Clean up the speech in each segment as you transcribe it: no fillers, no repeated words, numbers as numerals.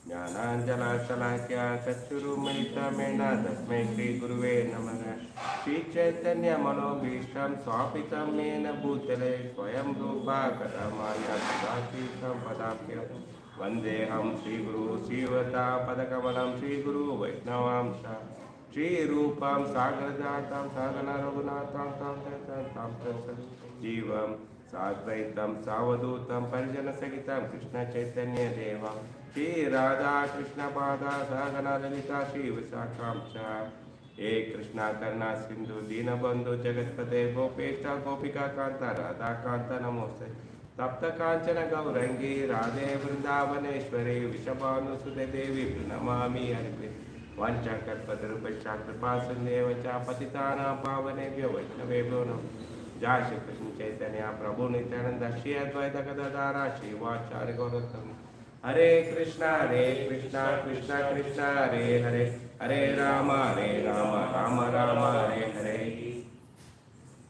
ज्ञानाञ्जनशलाकया चक्षुरुन्मिलितमेन तस्मै श्रीगुरुवे नमः। श्रीचैतन्यमनोभीष्टं स्वापितं येन भूतले स्वयं रूपा कदा माया ददाति सम्पदाभ्यं। वन्देऽहं श्रीगुरु श्रीवतापदकमलं श्रीगुरु वैष्णवांश श्रीरूपं सागरजातं सागररघुनाथं तं जीवं साद्वैतं सावधूतं परिजनसहितं कृष्णचैतन्यदेवं श्री राधा कृष्ण पादा सगना ललिता श्री विशाखां च हे कृष्णा करुणा सिंधु दीनबंधु जगत्पते गोपेश गोपिका कांता राधा कांता नमोस्ते तप्त कांचन गौरंगी राधे वृंदावनेश्वरी विषभानुसुते देवी प्रणमामि हरिप्रिये वंशकल्पतरुभ्यश्च कृपा सिन्धुभ्यो च पतितानां पावनेभ्यो वैष्णवेभ्यो नमः। जय श्री कृष्ण चैतन्य प्रभु नित्यानंद श्री अद्वैत गदाधर श्रीवाचार्य गौरतम। हरे कृष्णा कृष्णा कृष्णा हरे हरे हरे राम राम राम हरे हरे।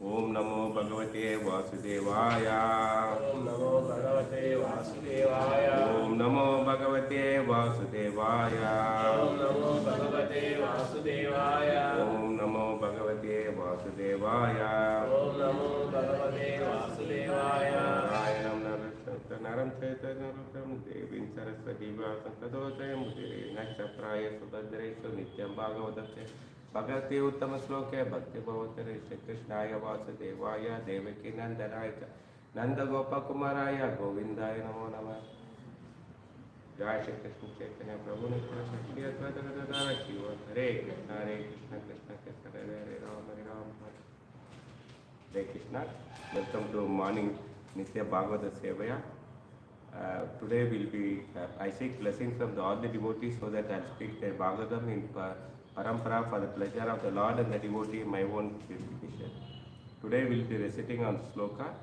ओम नमो भगवते वासुदेवाय। ओम नमो भगवते वासुदेवाय। ओम नमो भगवते वासुदेवाय। ओम नमो भगवते वासुदेवाय। ओम नमो भगवते वासुदेवाय। ओम नमो भगवते वासुदेवाय। नरं चैतन्यरूपं देवीं सरस्वती व्यासं ततो जयमुदीरये नक्षत्राय सुभद्रेषु नित्यं भागवतस्य भगवते उत्तमश्लोके भक्तिभवतरे श्रीकृष्णाय वासुदेवाय देवकी नन्दनाय च नन्दगोपकुमाराय गोविन्दाय नमो नमः। जय Shri Krishna Chaitanya Prabhu Nityananda Shri Advaita Gadadhara Srivasa Hare Krishna Krishna Krishna Hare Rama Hare Krishna. Welcome to morning Nitya Bhagavata Sevaya. Today will be, I seek blessings from all the devotees so that I'll speak the Bhagavatam in Parampara for the pleasure of the Lord and the devotee in my own purification. Today we'll be reciting on Sloka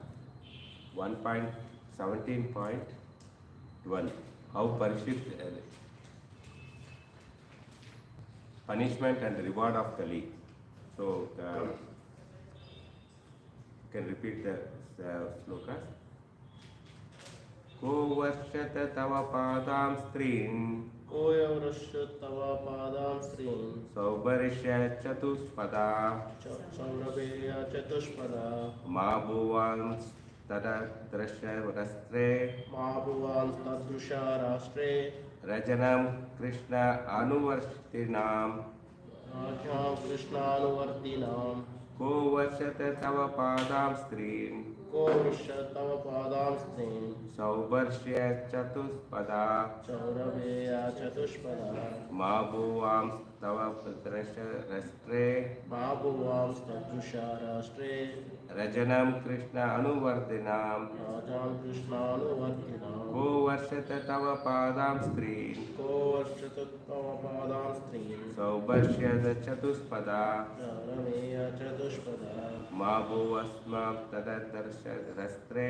1.17.12. How Parishit punishment and reward of Kali. So, can repeat the slokas. को वर्षत तव पादां स्त्रीन् कोऽयवृष्य तव पादां स्त्रीन् सौवर्ष्य चतुष्पदा सौरभेय चतुष्पदा मा भुवंस्तदृशवस्त्रे मा भुवंस्तदृशा राष्ट्रे रजनं कृष्ण अनुवर्तिनां राजां कृष्णानुवर्तिनां को वर्षत तव पादां स्त्रीन् को वृष्य तव पादां स्त्रीन् सौवर्ष्य चतुष्पदा सौरभेय चतुष्पदा मा भुवंस्तव दृशवस्त्रे मा भुवंस्तदृशा राष्ट्रे रजनं कृष्ण अनुवर्तिनां राजां कृष्णानुवर्तिनां को वर्षत तव पादां स्त्रीन् को वर्षत तव पादां स्त्रीन् सौवर्ष्य चतुष्पदा सौरभेय चतुष्पदा मा भुवस्म तददर्शरस्त्रे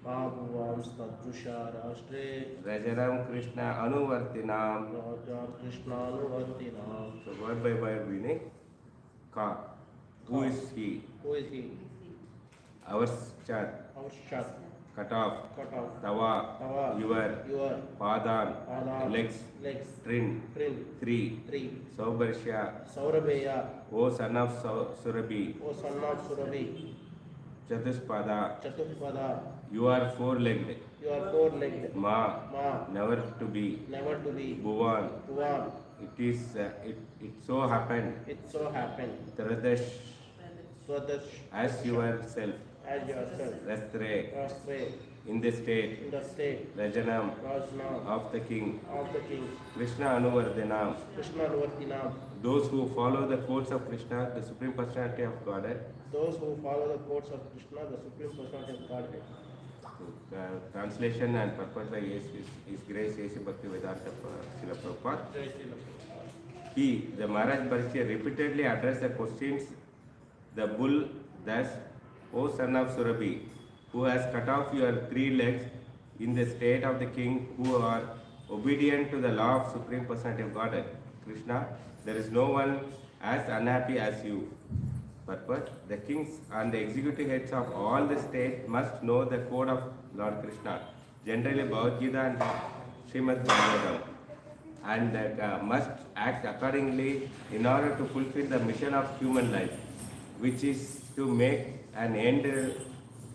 मा भुवंस्तदृशा राष्ट्रे रजनं Krishna अनुवर्तिनां. राजां कृष्णानुवर्तिनां. So word by word meaning ka. Who is he? Who is he? Our chat. Our shut. Cut off. Cut off. Tava. Tava. Your. Your. Padan. Padan. Legs. Legs. Trin. Trin. Three. Three. Saubharshya. Saurabheya. O son of Surabhi. O son of Surabhi. Chatuspada. Chatuspada. You are four-legged. You are four-legged. Ma. Ma. Never to be. Never to be. Bhuvan. Bhuvan. It is. It so happened. It so happened. Tradash. Swadash. As yourself. As yourself. Rastre. Rastre. In the state. In the state. Rajanam. Rajna. Of the king. Of the king. Krishna Anuvardhanam. Krishnanuvartinam. Those who follow the codes of Krishna, the Supreme Personality of Godhead. Those who follow the codes of Krishna, the Supreme Personality of Godhead. Translation and purport by His Grace A.C. Bhakti Vedanta Srila Prabhupada. Jai Srila Prabhupada. He, the Maharaj Bharishya, repeatedly addressed the questions. The bull thus, O son of Surabhi, who has cut off your three legs in the state of the king, who are obedient to the law of Supreme Personality of Godhead. Krishna, there is no one as unhappy as you. Purport, the kings and the executive heads of all the state must know the code of Lord Krishna, generally Bhagavad Gita and Srimad Bhagavatam, and must act accordingly in order to fulfill the mission of human life, which is to make an end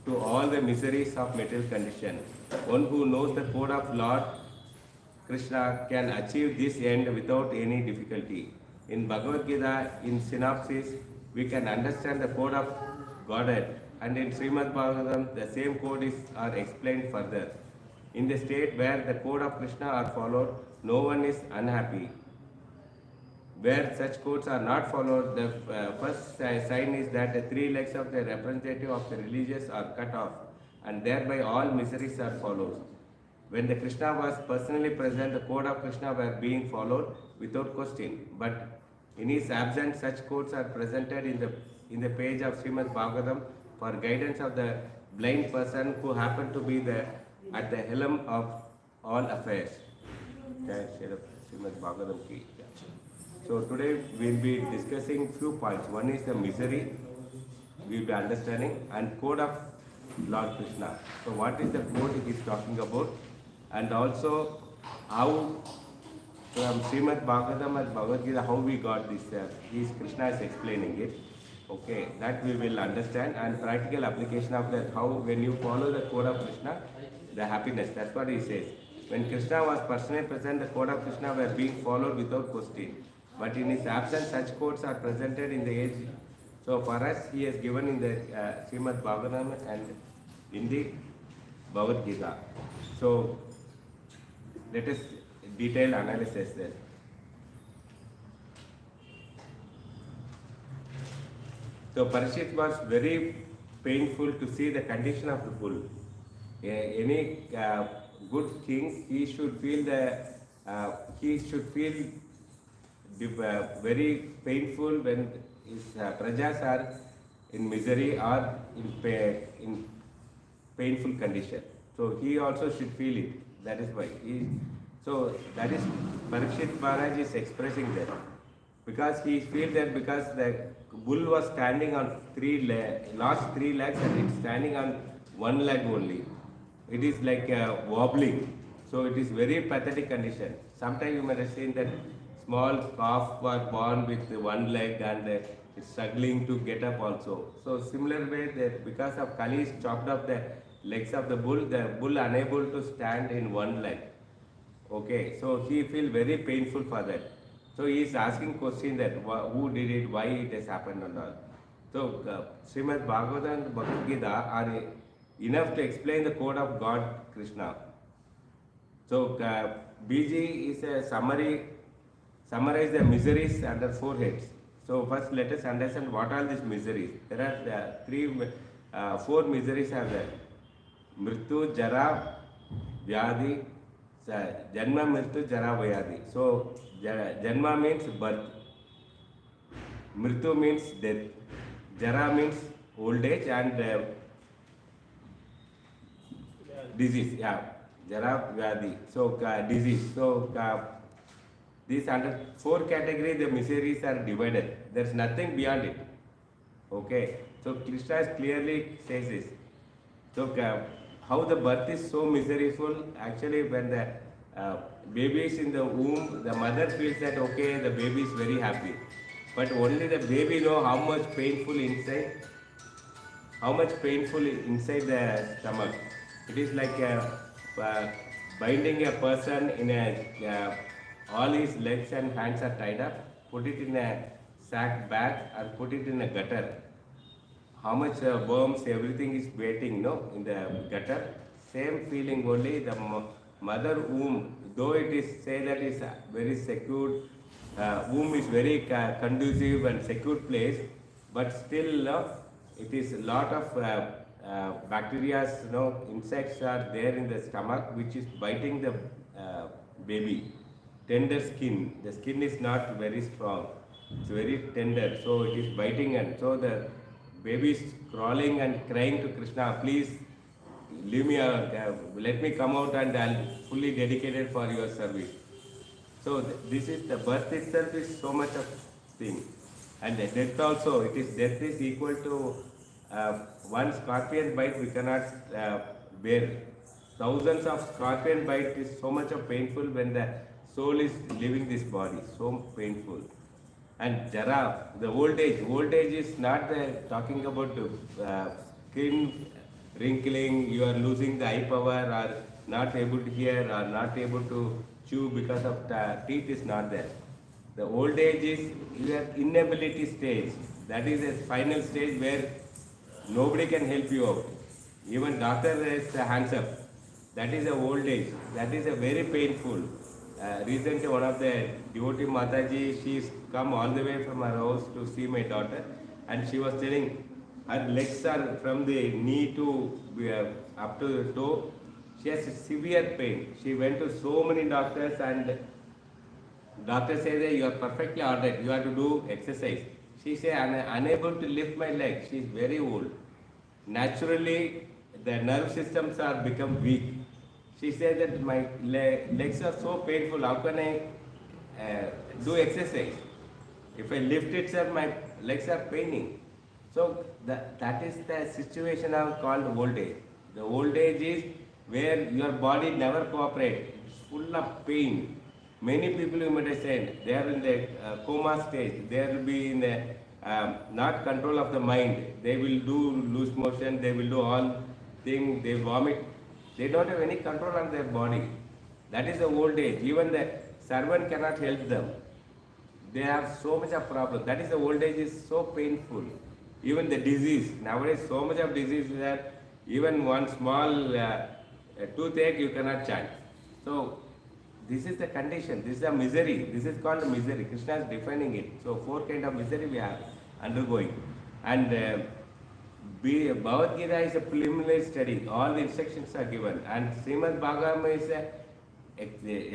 to all the miseries of material condition. One who knows the code of Lord Krishna can achieve this end without any difficulty. In Bhagavad Gita, in synopsis, we can understand the code of Godhead, and in Srimad Bhagavatam, the same codes are explained further. In the state where the code of Krishna are followed, no one is unhappy. Where such codes are not followed, the first sign is that the three legs of the representative of the religious are cut off, and thereby all miseries are followed. When the Krishna was personally present, the code of Krishna were being followed without question. But in his absence, such codes are presented in the page of Srimad Bhagavatam for guidance of the blind person who happened to be at the helm of all affairs. Srimad Bhagavatam ki. So today we will be discussing few points. One is the misery we will be understanding, and code of Lord Krishna. So what is the code he is talking about, and also how from Srimad Bhagavatam and Bhagavad Gita how we got this. Krishna is explaining it. Okay, that we will understand, and practical application of that, how when you follow the code of Krishna, the happiness. That's what he says. When Krishna was personally present, the code of Krishna were being followed without question. But in his absence, such codes are presented in the age. So for us, he has given in the Srimad Bhagavatam and in the Bhagavad Gita. So let us detail analysis there. So Parikshit was very painful to see the condition of the bull. Any good king, he should feel very painful when his prajas are in misery or in painful condition. So he also should feel it. That is why. So that is Parikshit Maharaj is expressing that. Because he feels that because the bull was standing on last three legs and it's standing on one leg only. it is like wobbling. So it is very pathetic condition. Sometimes you might have seen that small calf was born with one leg and is struggling to get up also. So similar way that because of Kali chopped off the legs of the bull unable to stand in one leg. Okay, so he feel very painful for that. So he is asking question that who did it, why it has happened and all. So Srimad Bhagavatam and Bhagavad Gita are enough to explain the code of God Krishna. So BG is a summarize the miseries under 4 heads. So first let us understand what are these miseries. There are 4 miseries are there. Mrityu, Jara, Vyadi, Janma, Mrityu, Jara, Vyadi. So Janma means birth. Mrityu means death. Jara means old age and disease. Yeah, Jara, Vyadi. So disease. So these under 4 categories, the miseries are divided. There is nothing beyond it. Okay. So Krishna clearly says this. So how the birth is so miserable. Actually, when the baby is in the womb, the mother feels that okay, the baby is very happy. But only the baby know how much painful inside the stomach. It is like binding a person in a all his legs and hands are tied up, put it in a sack bag and put it in a gutter. How much worms, everything is waiting, no, in the gutter. Same feeling only the mother womb, though it is say that is very secure, womb is very conducive and secure place, but still it is a lot of bacteria, insects are there in the stomach which is biting the baby. Tender skin, the skin is not very strong, it's very tender, so it is biting, and so the baby is crawling and crying to Krishna, please leave me, let me come out and I'll fully dedicated for your service. So this is the birth itself is so much of thing, and the death also. Death is equal to one scorpion bite we cannot bear. Thousands of scorpion bite is so much of painful when the soul is leaving this body. So painful. And Jara, the old age. Old age is not talking about skin wrinkling. You are losing the eye power, or not able to hear, or not able to chew because of teeth is not there. The old age is your inability stage. That is a final stage where nobody can help you out. Even doctor is hands up. That is the old age. That is a very painful. Recently, one of the devotee Mataji, she's come all the way from her house to see my daughter, and she was telling her legs are from the knee to up to the toe. She has severe pain. She went to so many doctors, and doctor says that you are perfectly alright. You have to do exercise. She said, I am unable to lift my leg. She is very old. Naturally, the nerve systems are become weak. She said that my legs are so painful. How can I do exercise? If I lift it, sir, my legs are paining. So that is the situation called old age. The old age is where your body never cooperates. It's full of pain. Many people you might have said, they are in the coma stage. They will be in the not control of the mind. They will do loose motion. They will do all things. They vomit. They don't have any control on their body. That is the old age. Even the servant cannot help them. They have so much of problem. That is the old age is so painful. Even the disease. Nowadays so much of disease is that even one small toothache you cannot chant. So this is the condition. This is a misery. This is called misery. Krishna is defining it. So 4 kind of misery we are undergoing. And Bhagavad Gita is a preliminary study. All the instructions are given. And Srimad Bhagavatam is a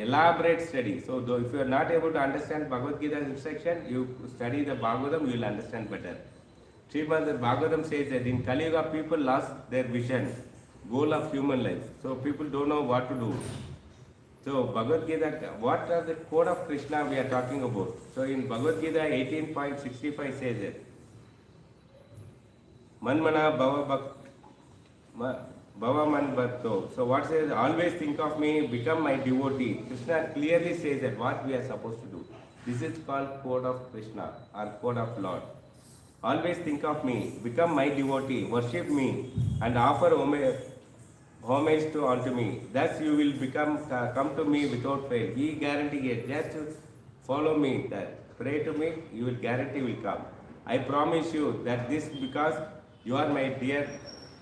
elaborate study. So though if you are not able to understand Bhagavad Gita's instruction, you study the Bhagavatam, you will understand better. Srimad Bhagavatam says that in Kali Yuga people lost their vision, goal of human life. So people don't know what to do. So Bhagavad Gita, what are the code of Krishna we are talking about? So in Bhagavad Gita 18.65 says that Manmana Bhava Bhavaman Bhatto. So what says, always think of me, become my devotee. Krishna clearly says that what we are supposed to do. This is called code of Krishna or code of Lord. Always think of me, become my devotee, worship me and offer homage to unto me. Thus you will come to me without fail. He guarantee it. Just follow me, that pray to me, you will guarantee will come. I promise you that this because you are my dear,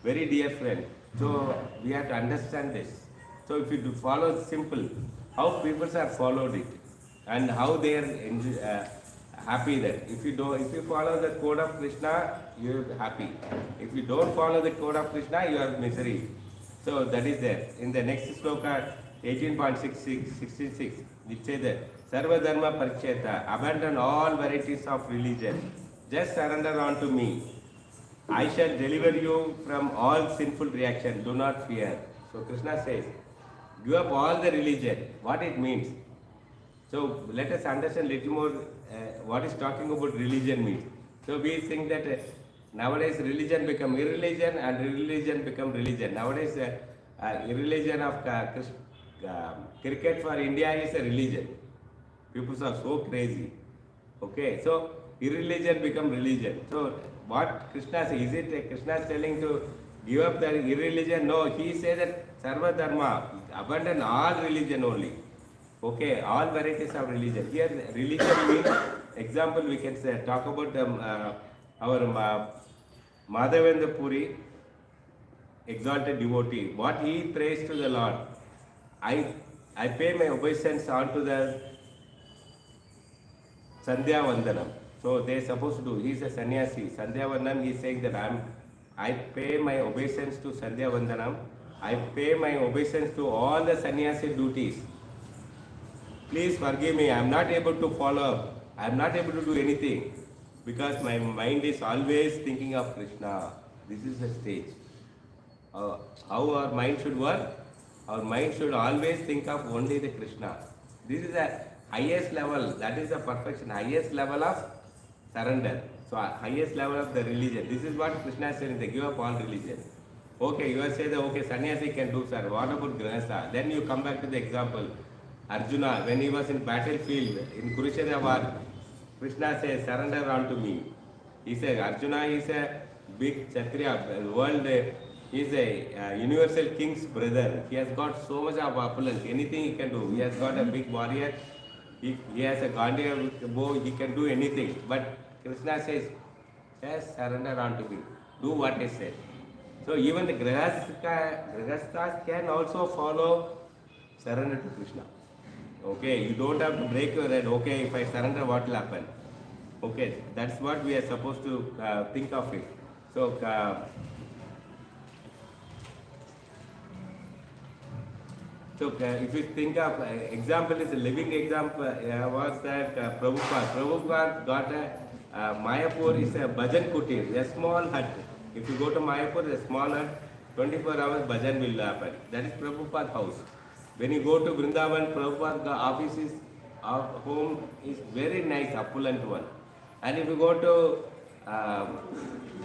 very dear friend. So we have to understand this. So if you do follow simple, how people have followed it and how they are happy that if you follow the code of Krishna, you are happy. If you don't follow the code of Krishna, you are misery. So that is there. In the next sloka, 18.66, it says that Sarva Dharma Paricheta, abandon all varieties of religion. Just surrender unto me. I shall deliver you from all sinful reaction. Do not fear. So Krishna says, give up all the religion. What it means. So let us understand a little more what is talking about religion means. So we think that nowadays religion become irreligion and irreligion become religion. Nowadays irreligion of cricket for India is a religion. People are so crazy. Okay, so irreligion become religion. So what Krishna says, is it Krishna is telling to give up the irreligion? No, he says that Sarva Dharma, abandon all religion only. Okay, all varieties of religion. Here religion means, example we can say, talk about our Madhavendra Puri, exalted devotee. What he prays to the Lord. I pay my obeisance onto the Sandhya Vandanam. So they are supposed to do. He is a sannyasi. Sandhya Vandanam, he is saying that I pay my obeisance to Sandhya Vandanam. I pay my obeisance to all the sannyasi duties. Please forgive me. I am not able to follow. I am not able to do anything because my mind is always thinking of Krishna. This is the stage. How our mind should work? Our mind should always think of only the Krishna. This is the highest level. That is the perfection. Highest level of surrender. So highest level of the religion. This is what Krishna is saying. They give up all religion. Okay, you are saying that okay, sannyasi can do, sir. What about Grihastha? Then you come back to the example. Arjuna, when he was in battlefield in Kurukshetra war, Krishna says, surrender unto me. He said, Arjuna is a big Kshatriya, world, he is a universal king's brother. He has got so much of opulence, anything he can do. He has got a big warrior, he has a Gandhi bow, he can do anything. But Krishna says, just surrender unto me, do what I said. So even the Grihasthas can also follow surrender to Krishna. Okay, you don't have to break your head. Okay, if I surrender, what will happen? Okay, that's what we are supposed to think of it. So, if you think of example is a living example was that Prabhupada got a Mayapur is a bhajan kutir, a small hut. If you go to Mayapur, a small hut, 24 hours bhajan will happen. That is Prabhupada's house. When you go to Vrindavan, Prabhupada's office is home is very nice, opulent one. And if you go to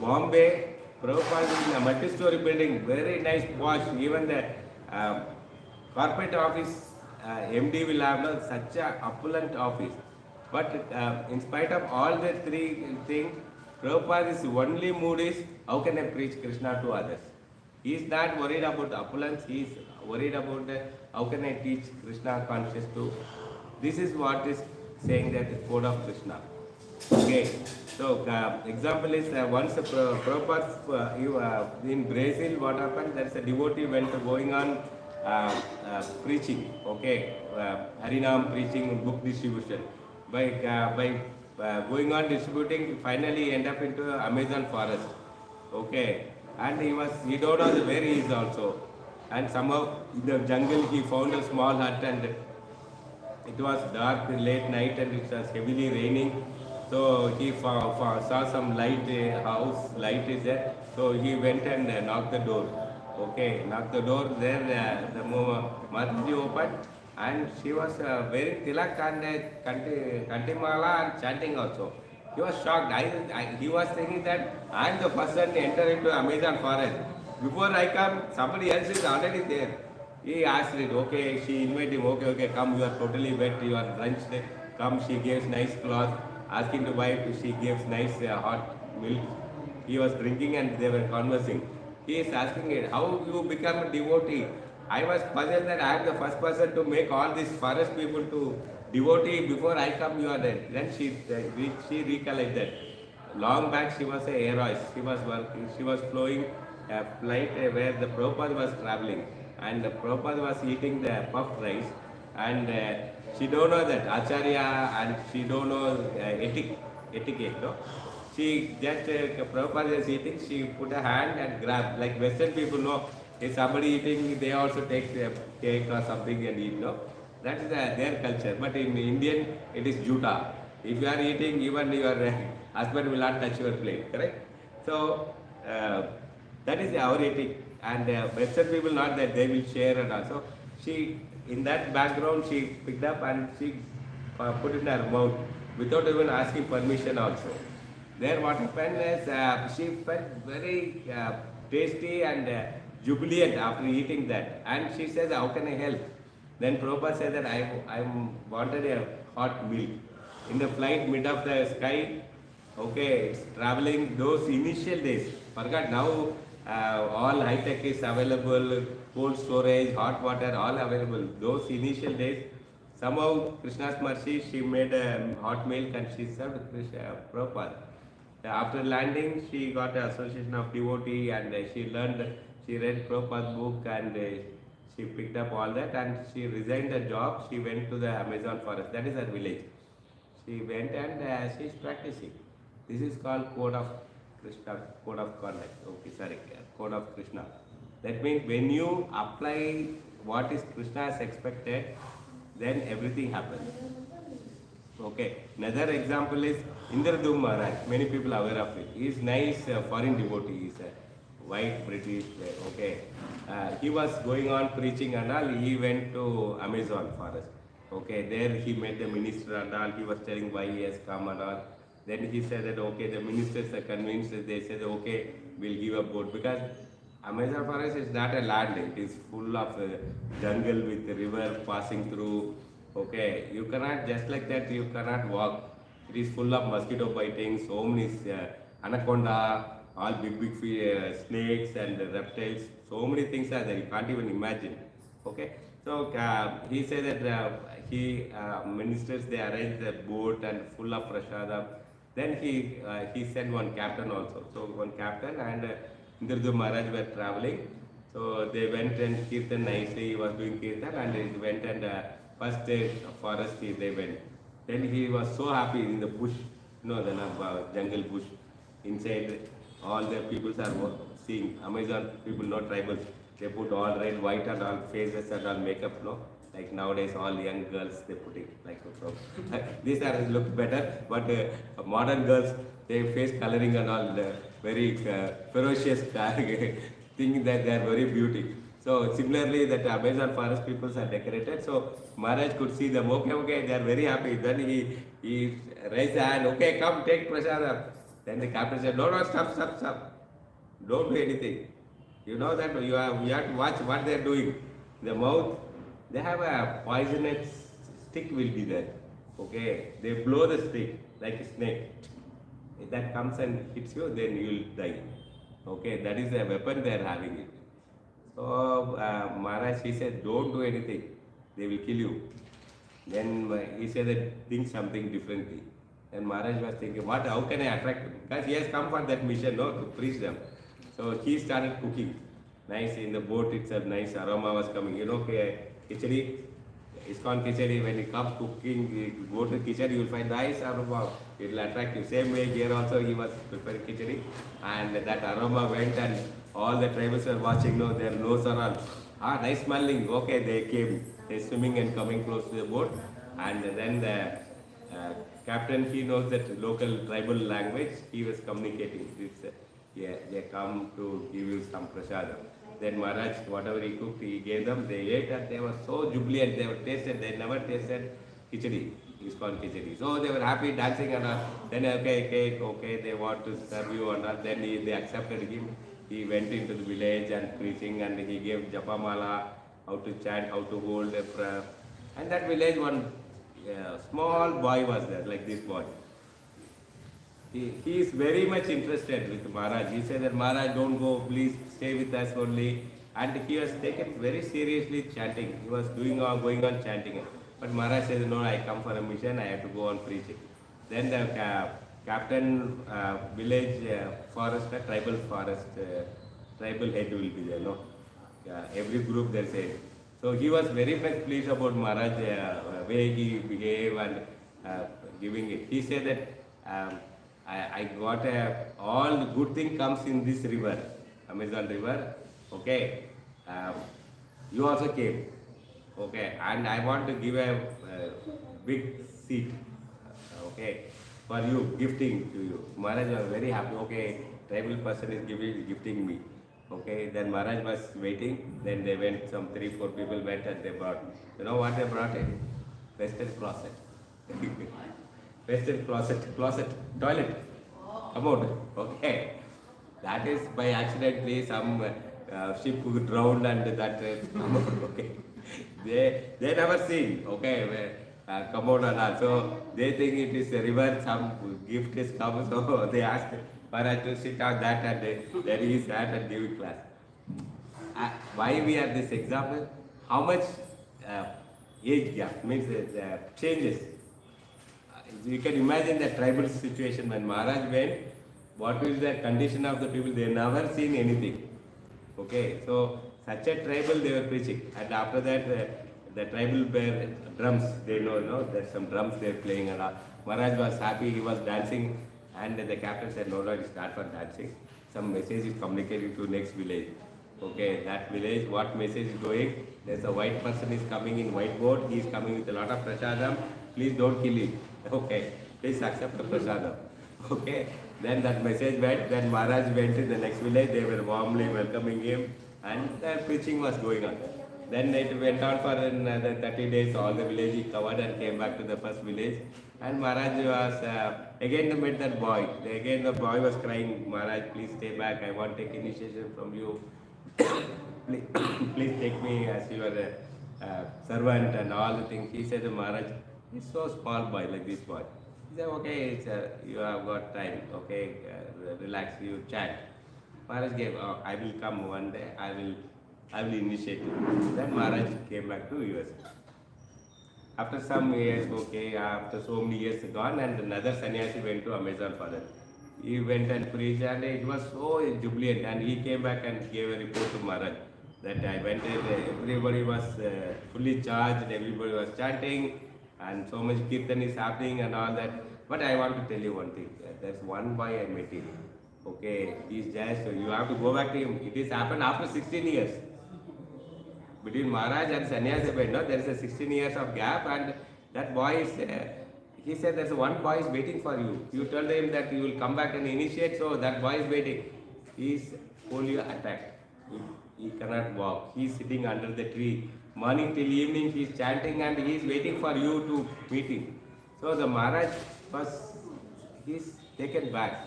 Bombay, Prabhupada is in a multi-story building, very nice, posh. Even the corporate office MD will have such a opulent office. But in spite of all the three things, Prabhupada's only mood is how can I preach Krishna to others. He is not worried about opulence, he is worried about how can I teach Krishna conscious to. This is what is saying that the code of Krishna. Okay, so example is once Prabhupada in Brazil, what happened? There is a devotee going on preaching, okay, Harinam preaching, book distribution. By going on distributing, finally he ended up into Amazon forest, okay, and he don't know where he is also. And somehow in the jungle he found a small hut and it was dark, late night and it was heavily raining. So he saw some light, house light is there. So he went and knocked the door. Okay, knocked the door. There the Mataji opened and she was wearing tilak and kantimala and chanting also. He was shocked. He was thinking that I am the first one to enter into Amazon forest. Before I come, somebody else is already there. He asked it, okay, she invited him, okay, come, you are totally wet, you are drenched. Come, she gives nice cloth. Asking to wife, she gives nice hot milk. He was drinking and they were conversing. He is asking it, how you become a devotee? I was puzzled that I am the first person to make all these forest people to devotee. Before I come, you are there. Then she recollected. Long back, she was a air hostess. She was working. She was flowing a flight where the Prabhupada was traveling, and the Prabhupada was eating the puffed rice, and she don't know that Acharya, and she don't know etiquette. No, she just Prabhupada is eating. She put a hand and grab like Western people know. If somebody eating, they also take the cake or something and eat. No, that is their culture. But in Indian, it is juta. If you are eating, even your husband will not touch your plate, correct? So that is our ethic. And Western people not that they will share and also. She in that background she picked up and she put in her mouth without even asking permission also. There what happened is she felt very tasty and jubilant after eating that. And she says, how can I help? Then Prabhupada said that I wanted a hot milk. In the flight mid of the sky, okay, it's traveling those initial days. Forgot now all high tech is available, cold storage, hot water, all available. Those initial days, somehow Krishna's mercy, she made a hot milk and she served Prabhupada. After landing, she got the association of devotee and she read Prabhupada's book and she picked up all that and she resigned the job. She went to the Amazon forest. That is her village. She went and she is practicing. This is called code of Krishna, code of conduct. Okay, sorry, code of Krishna. That means when you apply what is Krishna has expected, then everything happens. Okay. Another example is Indradum Maharaj. Many people are aware of it. He is nice foreign devotee. He is a white British. Okay. He was going on preaching and all. He went to Amazon forest. Okay. There he met the minister and all. He was telling why he has come and all. Then he said that okay, the ministers are convinced. They said okay, we'll give a boat because Amazon forest is not a land. It is full of jungle with the river passing through. Okay, you cannot just like that. You cannot walk. It is full of mosquito biting. So many anaconda, all big snakes and reptiles. So many things are there. You can't even imagine. Okay, so he said that ministers they arranged the boat and full of prasada. Then he sent one captain also. So one captain and Indradu Maharaj were traveling. So they went and kirtan nicely. He was doing kirtan and he went and first day forest they went. Then he was so happy in the bush, the jungle bush. Inside all the people are seeing Amazon people, not tribals. They put all red, white and all faces and all makeup, no. Like nowadays, all young girls they put it like so. These are look better, but modern girls they face coloring and all very ferocious thinking that they are very beauty. So similarly, that Amazon forest peoples are decorated. So Maharaj could see them. Okay, they are very happy. Then he raised the hand. Okay, come take prasada. Then the captain said, no, stop. Don't do anything. You know that you have to watch what they are doing. The mouth. They have a poisonous stick will be there. Okay, they blow the stick like a snake. If that comes and hits you, then you will die. Okay, that is a weapon they are having it. So Maharaj he said, don't do anything. They will kill you. Then he said that think something differently. And Maharaj was thinking, how can I attract them? Because he has come for that mission, no, to preach them. So he started cooking. Nice in the boat itself, nice aroma was coming. Khichdi, ISKCON khichdi, when it comes cooking, you go to kitchen, you will find nice aroma. It will attract you. Same way here also he was preparing khichdi. And that aroma went and all the tribals were watching, their nose are all, nice smelling. Okay, they came. They swimming and coming close to the boat. And then the captain, he knows that local tribal language, he was communicating. They come to give you some prasadam. Then Maharaj, whatever he cooked, he gave them, they ate and they were so jubilant, they were tasted, they never tasted khichdi, ISKCON khichdi. So they were happy dancing and all. Then okay, they want to serve you and all. Then they accepted him. he went into the village and preaching, and he gave japamala, how to chant, how to hold a prayer. And that village, one small boy was there, like this boy. He is very much interested with Maharaj. He said that Maharaj, don't go, please stay with us only. And he was taken very seriously chanting. He was going on chanting. But Maharaj said, no, I come for a mission, I have to go on preaching. Then the captain, village forest, tribal forest, tribal head will be there, no? Every group they say. So he was very much pleased about Maharaj, way he behaved and giving it. He said that I got all the good thing comes in this river, Amazon river. Okay, you also came. Okay, and I want to give a big seat. Okay, for you, gifting to you. Maharaj was very happy. Okay, tribal person is gifting me. Okay, then Maharaj was waiting. Then they went, some 3-4 people went and they brought. You know what they brought in? Western closet. Western closet, toilet, commode. Okay, that is by accidentally some ship drowned and that okay. They never seen, okay, commode and all. So they think it is a river, some gift is come, so they asked Maharaj to sit on that, and then he sat and gave class. Why we are this example? How much age gap means changes. You can imagine the tribal situation when Maharaj went, what is the condition of the people? They never seen anything. Okay, so such a tribal they were preaching, and after that the tribal bear drums, they know there's some drums they're playing and all. Maharaj was happy, he was dancing, and the captain said, no, it's not for dancing. Some message is communicated to next village. Okay, that village, what message is going? There's a white person is coming in white boat, he is coming with a lot of prasadam, please don't kill him. Okay, please accept the prasadam. Okay, then that message went, then Maharaj went to the next village, they were warmly welcoming him, and the preaching was going on. Then it went on for another 30 days, all the village he covered and came back to the first village. And Maharaj was, again they met that boy. Again the boy was crying, Maharaj, please stay back, I want to take initiation from you. please take me as your servant and all the things. He said to Maharaj, he's so small boy, like this boy. He said, okay, you have got time, okay, relax, you chat. Maharaj gave, I will come one day, I will initiate you. Then Maharaj came back to US. After some years, okay, after so many years gone, and another sannyasi went to Amazon forest. He went and preached, and it was so jubilant, and he came back and gave a report to Maharaj that I went there, everybody was fully charged, everybody was chanting, and so much kirtan is happening and all that. But I want to tell you one thing, there's one boy I met him. Okay, he's just, you have to go back to him. It is happened after 16 years. Between Maharaj and Sannyasi, no, there is a 16 years of gap, and that boy is, he said there's one boy is waiting for you. You told him that you will come back and initiate, so that boy is waiting. He is polio attacked. He cannot walk. He is sitting under the tree. Morning till evening he is chanting, and he is waiting for you to meet him. So the Maharaj was, he is taken back.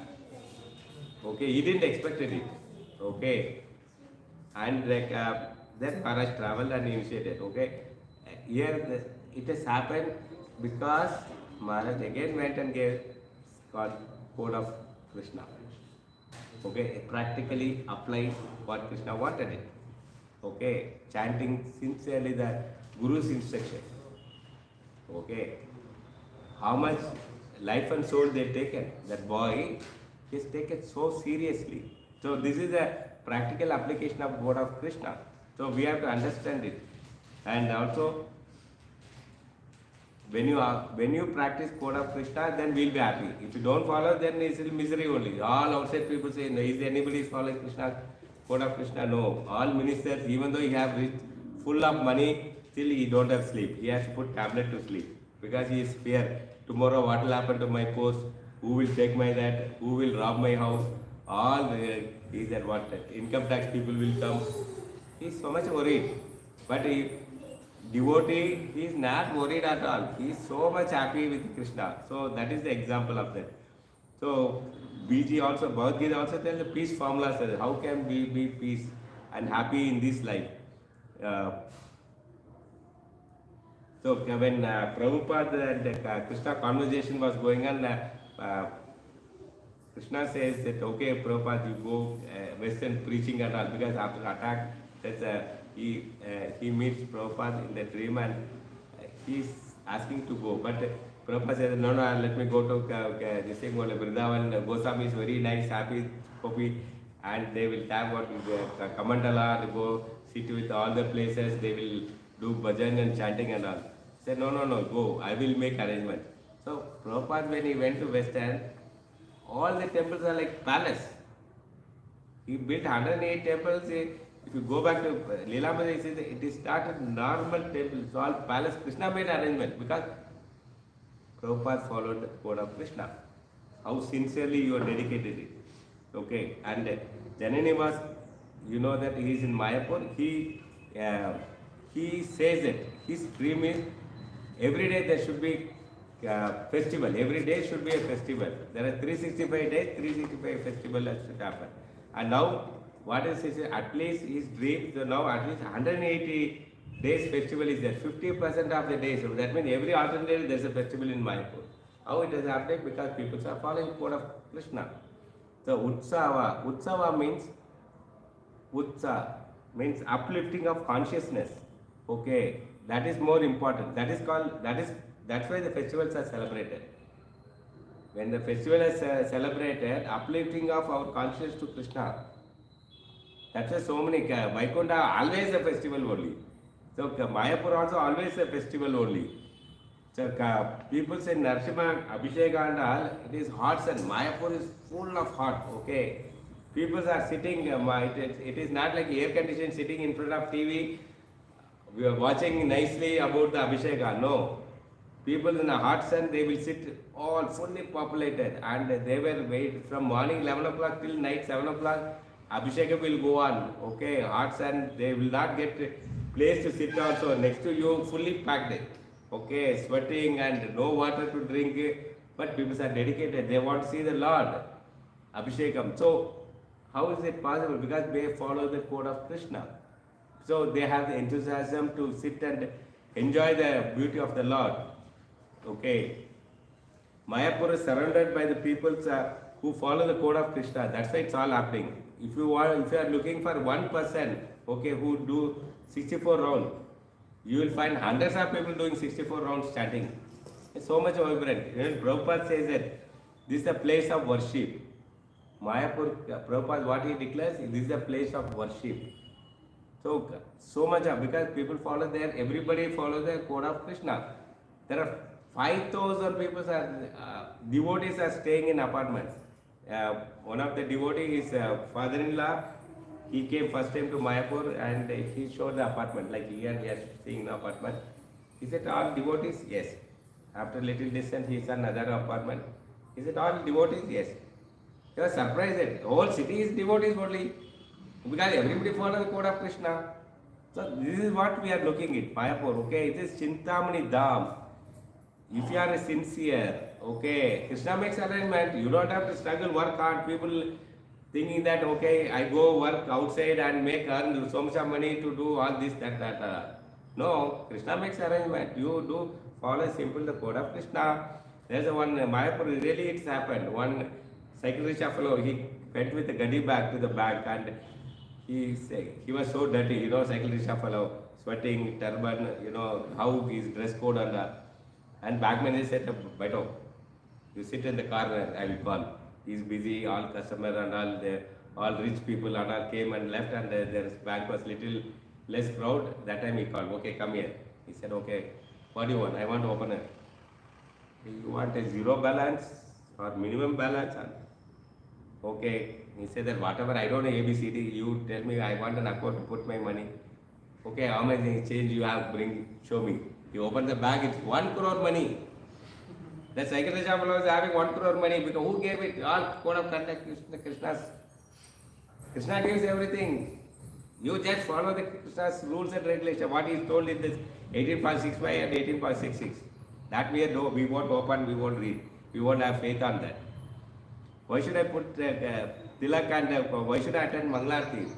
Okay, he didn't expect it. Okay, and like then Maharaj traveled and initiated. Okay, here it has happened because Maharaj again went and gave code of Krishna. Okay, practically applied what Krishna wanted it. Okay, chanting sincerely the Guru's instruction. Okay, how much life and soul they taken. That boy is taken so seriously. So this is a practical application of word of Krishna. So we have to understand it. And also, when you practice code of Krishna, then we'll be happy. If you don't follow, then it's misery only. All outside people say, no, is anybody following Krishna code of Krishna? No. All ministers, even though he have rich, full of money, still he don't have sleep. He has to put tablet to sleep because he is fear. Tomorrow what will happen to my post? Who will take my that? Who will rob my house? All he said what income tax people will come. He is so much worried. But devotee, he is not worried at all. He is so much happy with Krishna. So that is the example of that. So BG also, Bhagavad Gita also tells the peace formula, says how can we be peace and happy in this life. So when Prabhupada and Krishna conversation was going on, Krishna says that, okay, Prabhupada, you go Western preaching and all, because after attack, he meets Prabhupada in the dream and he's asking to go. But Prabhupada says, no, let me go to this thing, Vrindavan. Goswami is very nice, happy, happy, and they will have what Kamandala, to go sit with all the places, they will do bhajan and chanting and all. He said, no, go, I will make arrangement. So Prabhupada, when he went to Western, all the temples are like palace. He built 108 temples. If you go back to Leela, it is not a normal temple, it's all palace. Krishna made arrangement because Prabhupada followed the code of Krishna. How sincerely you are dedicated it. Okay, and Janani was, you know that he is in Mayapur. He says it. His dream is every day there should be festival. Every day should be a festival. There are 365 days, 365 festival has to happen. And now, what is his, at least his dream, so now at least 180 days festival is there, 50% of the days. So that means every alternate day there is a festival in Mayapur. How it has happened? Because people are following the code of Krishna. So Utsava means uplifting of consciousness. Okay, that is more important. That's why the festivals are celebrated. When the festival is celebrated, uplifting of our consciousness to Krishna. That's why so many, Vaikuntha always a festival only. So Mayapur also always a festival only. So people say Narsimha, Abhisheka and all, it is hot sun. Mayapur is full of hot, okay. People are sitting, it is not like air conditioned sitting in front of TV. We are watching nicely about the Abhisheka. No. People in the hot sun, they will sit all fully populated and they will wait from morning 11 o'clock till night 7 o'clock. Abhisheka will go on. Okay, hot sun, they will not get place to sit also. Next to you, fully packed. Okay, sweating and no water to drink. But people are dedicated. They want to see the Lord. Abhishekam. So, how is it possible? Because they follow the code of Krishna. So, they have the enthusiasm to sit and enjoy the beauty of the Lord. Okay. Mayapur is surrounded by the people who follow the code of Krishna. That's why it's all happening. If you are looking for one person, okay, who do 64 rounds, you will find hundreds of people doing 64 rounds chanting. It's so much vibrant. Even Prabhupada says that this is the place of worship. Mayapur, Prabhupada, what he declares, this is the place of worship. So much of, because people follow there, everybody follows the code of Krishna. There are 5,000 people, devotees are staying in apartments. One of the devotees, his father-in-law, he came first time to Mayapur and he showed the apartment, like he and he is seeing the apartment. He said, all devotees? Yes. After little distance, he saw another apartment. He said, all devotees? Yes. He was surprised that whole city is devotees only, because everybody follows the code of Krishna. So this is what we are looking at, Mayapur, okay? It is Chintamani Dham. If you are sincere, okay, Krishna makes arrangement, you don't have to struggle, work hard. People thinking that, okay, I go work outside and earn so much of money to do all this, that. No, Krishna makes arrangement. You do follow simple the code of Krishna. There's one Mayapur, really it's happened. One cycle rickshaw fellow, he went with a gaddi bag to the bank and he was so dirty, cycle rickshaw fellow, sweating, turban, how his dress code and bagman is said, Baito, you sit in the car, I will call. He's busy, all customer and all rich people and all came and left and their bank was little less crowd. That time he called, okay, come here. He said, okay, what do you want? I want to open it. You want a zero balance or minimum balance? Okay, he said that whatever, I don't know ABCD, you tell me I want an account to put my money. Okay, how much change you have, show me. You open the bag, it's 1 crore money. The cycle rickshaw fellow is having 1 crore money because who gave it? All code of conduct, Krishna's. Krishna gives everything. You just follow the Krishna's rules and regulations. What is told in this 18.65 and 18.66. That we won't open, we won't read. We won't have faith on that. Why should I put tilak and why should I attend Mangalarti?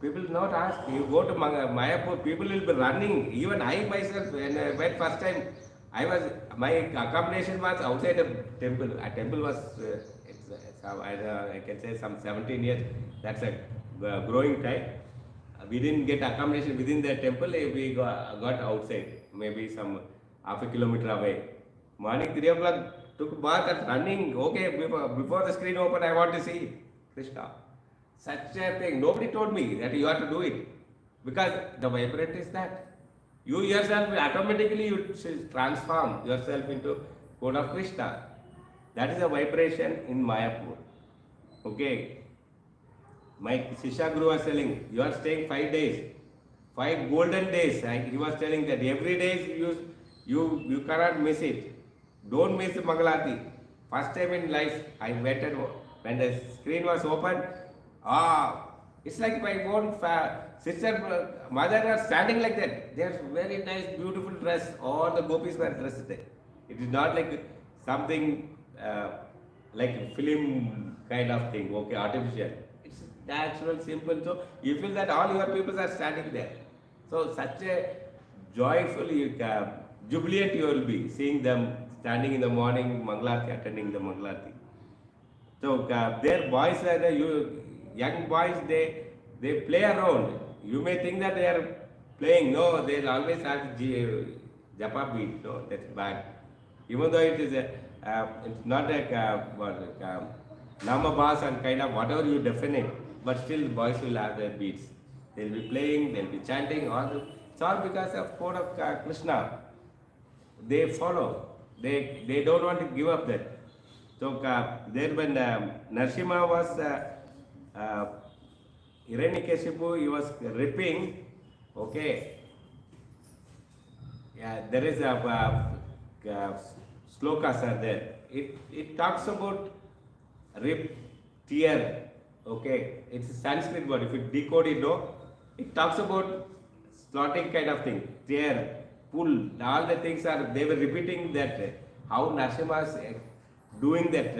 People not ask. You go to Mayapur, people will be running. Even I myself, when I went first time, my accommodation was outside the temple. A temple was, I can say some 17 years. That's a growing time. We didn't get accommodation within the temple. We got outside, maybe some half a kilometer away. Morning 3 o'clock, took bath and running. Okay, before the screen opened, I want to see Krishna. Such a thing. Nobody told me that you have to do it. Because the vibrant is that. You yourself, automatically you transform yourself into code of Krishna. That is a vibration in Mayapur. Okay. My Shisha Guru was telling, you are staying 5 days. 5 golden days. He was telling that every day you cannot miss it. Don't miss Mangalarti. First time in life, I went and when the screen was open, it's like my own sister, mother was standing like that. They are very nice, beautiful dress. All the gopis were dressed there. It is not like something like film kind of thing, okay, artificial. It's natural, simple. So you feel that all your people are standing there. So such a joyful, jubilant you will be seeing them standing in the morning, Mangalarti, attending the Mangalarti. So their boys are young boys, they play around. You may think that they are playing. No, they always have japa beat. No, that's bad. Even though it is it's not like namabas and kind of whatever you define it, but still boys will have their beats. They'll be playing, they'll be chanting. It's all because of code of Krishna. They follow. They don't want to give up that. So there when Narasimha was Hiranyakashipu, he was ripping. Okay. Yeah, there is a slokas are there. It talks about rip, tear. Okay, it's a Sanskrit word. If you decode it, no, it talks about slaughtering kind of thing. Tear, pull, all the things are. They were repeating that how Narasimha was doing that.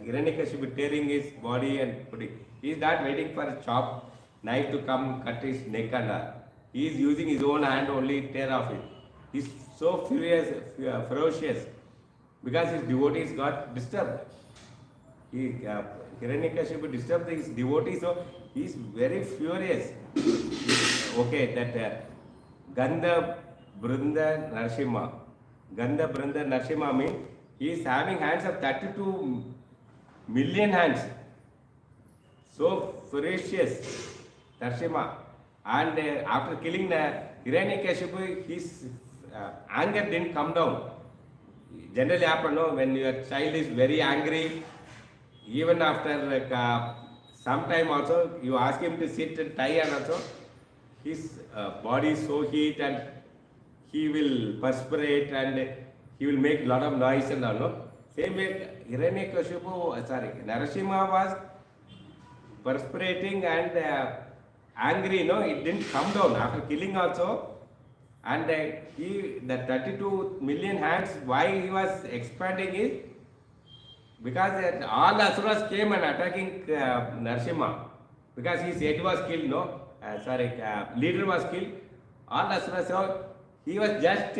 Hiranyakashipu tearing his body and putting. He is not waiting for a chop knife to come cut his neck and all. He is using his own hand only tear off it. He is so furious, ferocious because his devotees got disturbed. Hiranyakashipu disturbed his devotees, so he is very furious. Okay, that Gandha Brunda Narasimha. Gandha Brunda Narasimha means he is having hands of 32 million hands. So ferocious, Narasimha. And after killing Hiranyakashipu, his anger didn't come down. Generally happen, no? When your child is very angry, even after some time also, you ask him to sit and tie and also, his body is so heat and he will perspirate and he will make a lot of noise and all, no? Same way, Narasimha was perspirating and angry, no? It didn't come down after killing also. And the 32 million hands, why he was expanding it? Because all the asuras came and attacking Narasimha. Because his head was killed, no? Leader was killed. All the asuras, so he was just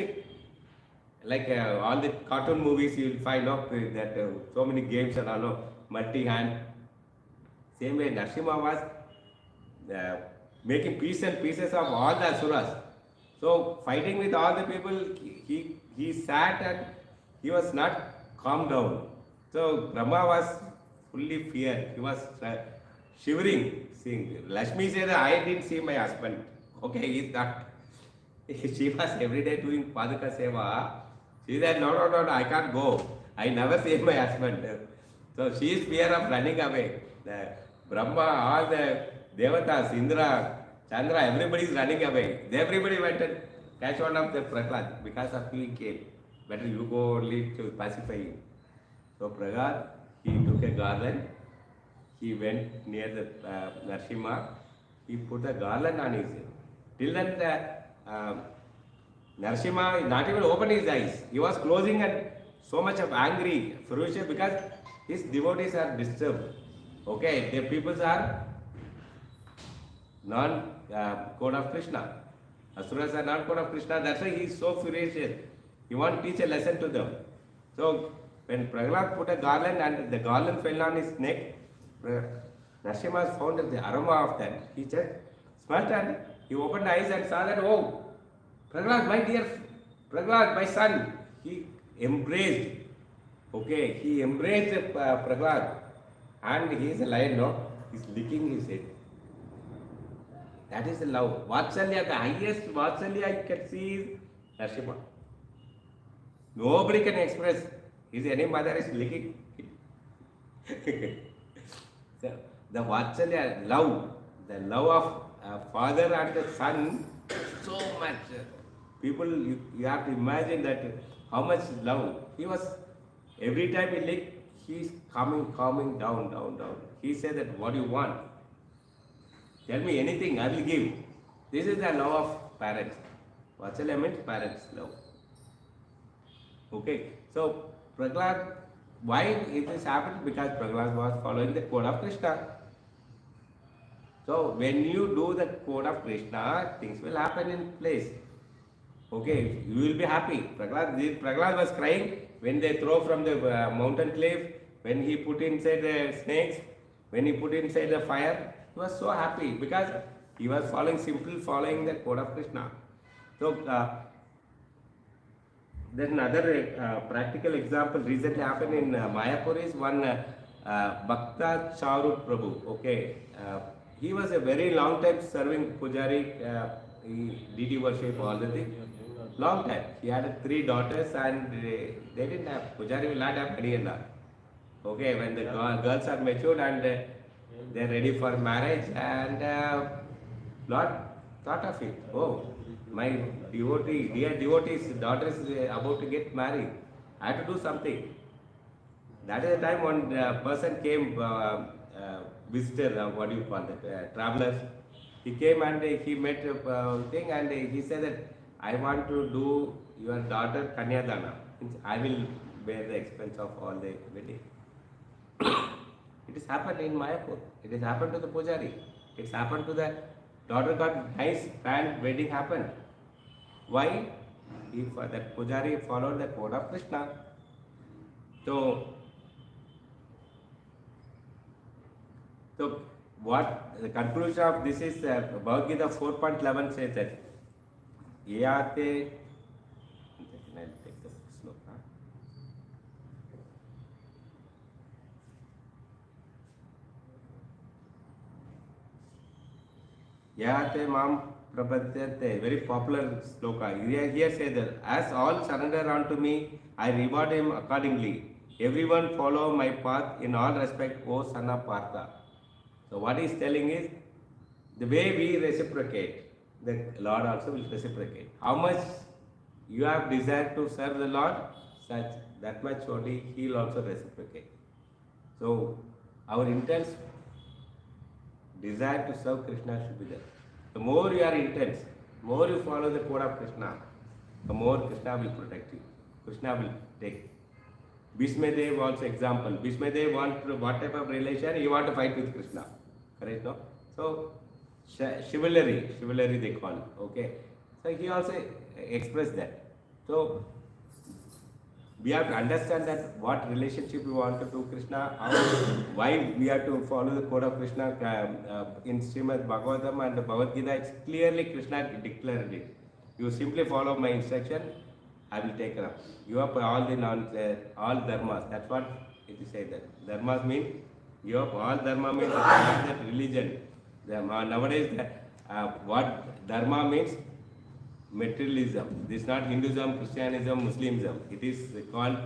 like all the cartoon movies you will find, no? That so many games and all, no? Multi-hand. Same way, Narasimha was making pieces and pieces of all the asuras. So fighting with all the people, he sat and he was not calmed down. So Brahma was fully feared. He was shivering, seeing. Lakshmi said, I didn't see my husband. Okay, he's not. She was every day doing Padaka Seva. She said, no, I can't go. I never see my husband. So she is fear of running away. The Brahma, all the Devatas, Indra, Chandra, everybody is running away. Everybody went and catch one of the Prahlad because of he came. Better you go only to pacify him. So Prahlad, he took a garland. He went near the Narasimha. He put a garland on his head. Till then, Narasimha not even opened his eyes. He was closing and so much of angry, ferocious because his devotees are disturbed. Okay, the peoples are non-code of Krishna. Asuras are non-code of Krishna. That's why he is so furious. He wants to teach a lesson to them. So when Prahlad put a garland and the garland fell on his neck, Narasimha found the aroma of that. He just smelled and he opened the eyes and saw that, oh, Prahlad, my dear Prahlad, my son. He embraced. Okay, he embraced Prahlad. And he is a lion, no? He's licking his head. That is the love. Vatsalya, the highest Vatsalya I can see is Narasimha. Nobody can express. His any mother is licking. So, the Vatsalya, love, the love of father and the son, so much. People, you have to imagine that how much love. He was, every time he licked, he's calming down. He said that, what do you want? Tell me anything, I will give. This is the love of parents. Vatsalya means parents' love. Okay, so Prahlad, why it has happened? Because Prahlad was following the code of Krishna. So when you do the code of Krishna, things will happen in place. Okay, you will be happy. Prahlad was crying when they throw from the mountain cliff, when he put inside the snakes, when he put inside the fire. He was so happy because he was following the code of Krishna. So there's another practical example recently happened in Mayapur is one Bhakta Charut Prabhu. Okay, he was a very long time serving Pujari, he did worship all the things. Long time. He had 3 daughters and they didn't have, Pujari will not have money enough. Okay, when the girls are matured and they're ready for marriage and Lord thought of it. Oh, my dear devotee's daughter is about to get married. I have to do something. That is the time one person came, visitor, what do you call it, travelers. He came and he met a thing and he said that I want to do your daughter Kanyadana. I will bear the expense of all the wedding. It has happened in Mayapur. It has happened to the Pujari. It's happened to the daughter got nice grand wedding happened. Why? If that Pujari followed the code of Krishna. So what the conclusion of this is Bhagavad Gita 4.11 says that Yate, I'll take the sloka. Yate Mam Prapadyate, very popular sloka. Here says that as all surrender unto me, I reward him accordingly. Everyone follow my path in all respect, O son of Partha. So what he is telling is the way we reciprocate, the Lord also will reciprocate. How much you have desired to serve the Lord, that much only He will also reciprocate. So our intense desire to serve Krishna should be there. The more you are intense, more you follow the code of Krishna, the more Krishna will protect you. Krishna will take. Bhishmadev also example. Bhishmadev want what type of relation? He want to fight with Krishna. Correct, no? So chivalry they call it. Okay. So he also expressed that. So we have to understand that what relationship we want to do Krishna, why we have to follow the code of Krishna. In Srimad Bhagavatam and the Bhagavad Gita, it's clearly Krishna declared it. You simply follow my instruction, I will take care of. You have all the all dharmas. That's what it is said that. Dharmas mean you have all dharma means not that religion. Nowadays, what dharma means materialism. This is not Hinduism, Christianism, Muslimism. It is called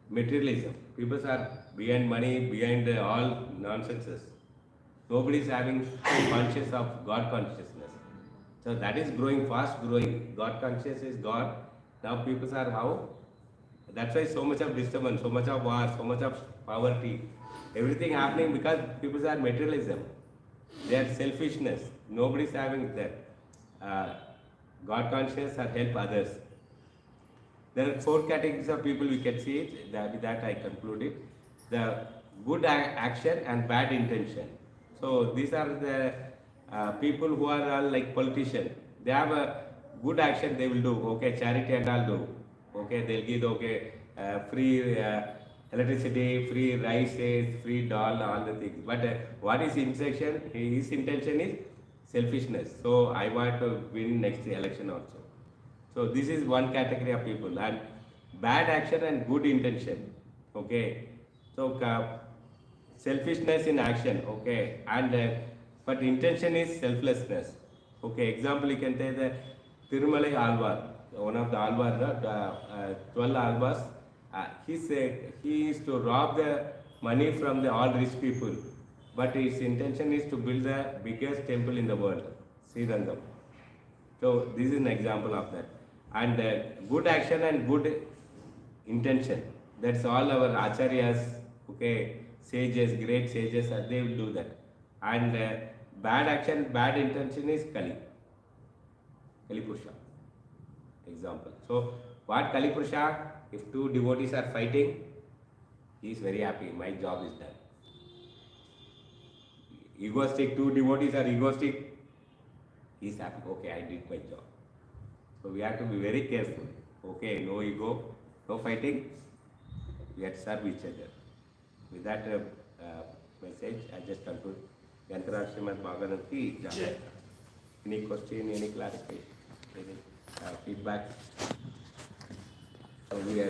materialism. People are behind money, behind all nonsenses. Nobody is having conscious of God consciousness. So that is growing, fast growing. God conscious is God. Now people are how? That's why so much of disturbance, so much of war, so much of poverty. Everything happening because people are materialism. They are selfishness. Nobody is having that. God conscious or help others. There are 4 categories of people we can see it. With that I conclude it. the good action and bad intention. So these are the people who are all like politicians. They have a good action they will do. Okay, charity and all do. Okay, they'll give okay free electricity, free rices, free dal, all the things. But what is intention? His intention is selfishness. So I want to win next election also. So this is one category of people, and bad action and good intention. Okay, so selfishness in action. Okay, and but intention is selflessness. Okay, example you can take the Tirumalai Alvar, one of the Alvar, 12 Alvars. He is to rob the money from the all rich people, but his intention is to build the biggest temple in the world, Srirangam. So this is an example of that. And good action and good intention. That's all our acharyas, okay, sages, great sages, they will do that. And bad action, bad intention is Kali Purusha. Example. So what Kali Purusha? If two devotees are fighting, he is very happy. My job is done. Egoistic, two devotees are egoistic. He is happy. Okay, I did my job. So we have to be very careful. Okay, no ego, no fighting. We have to serve each other. With that message, I just conclude. Yantara Srimad Bhagavatam ki jai. Any question, any clarification, any feedback? So we are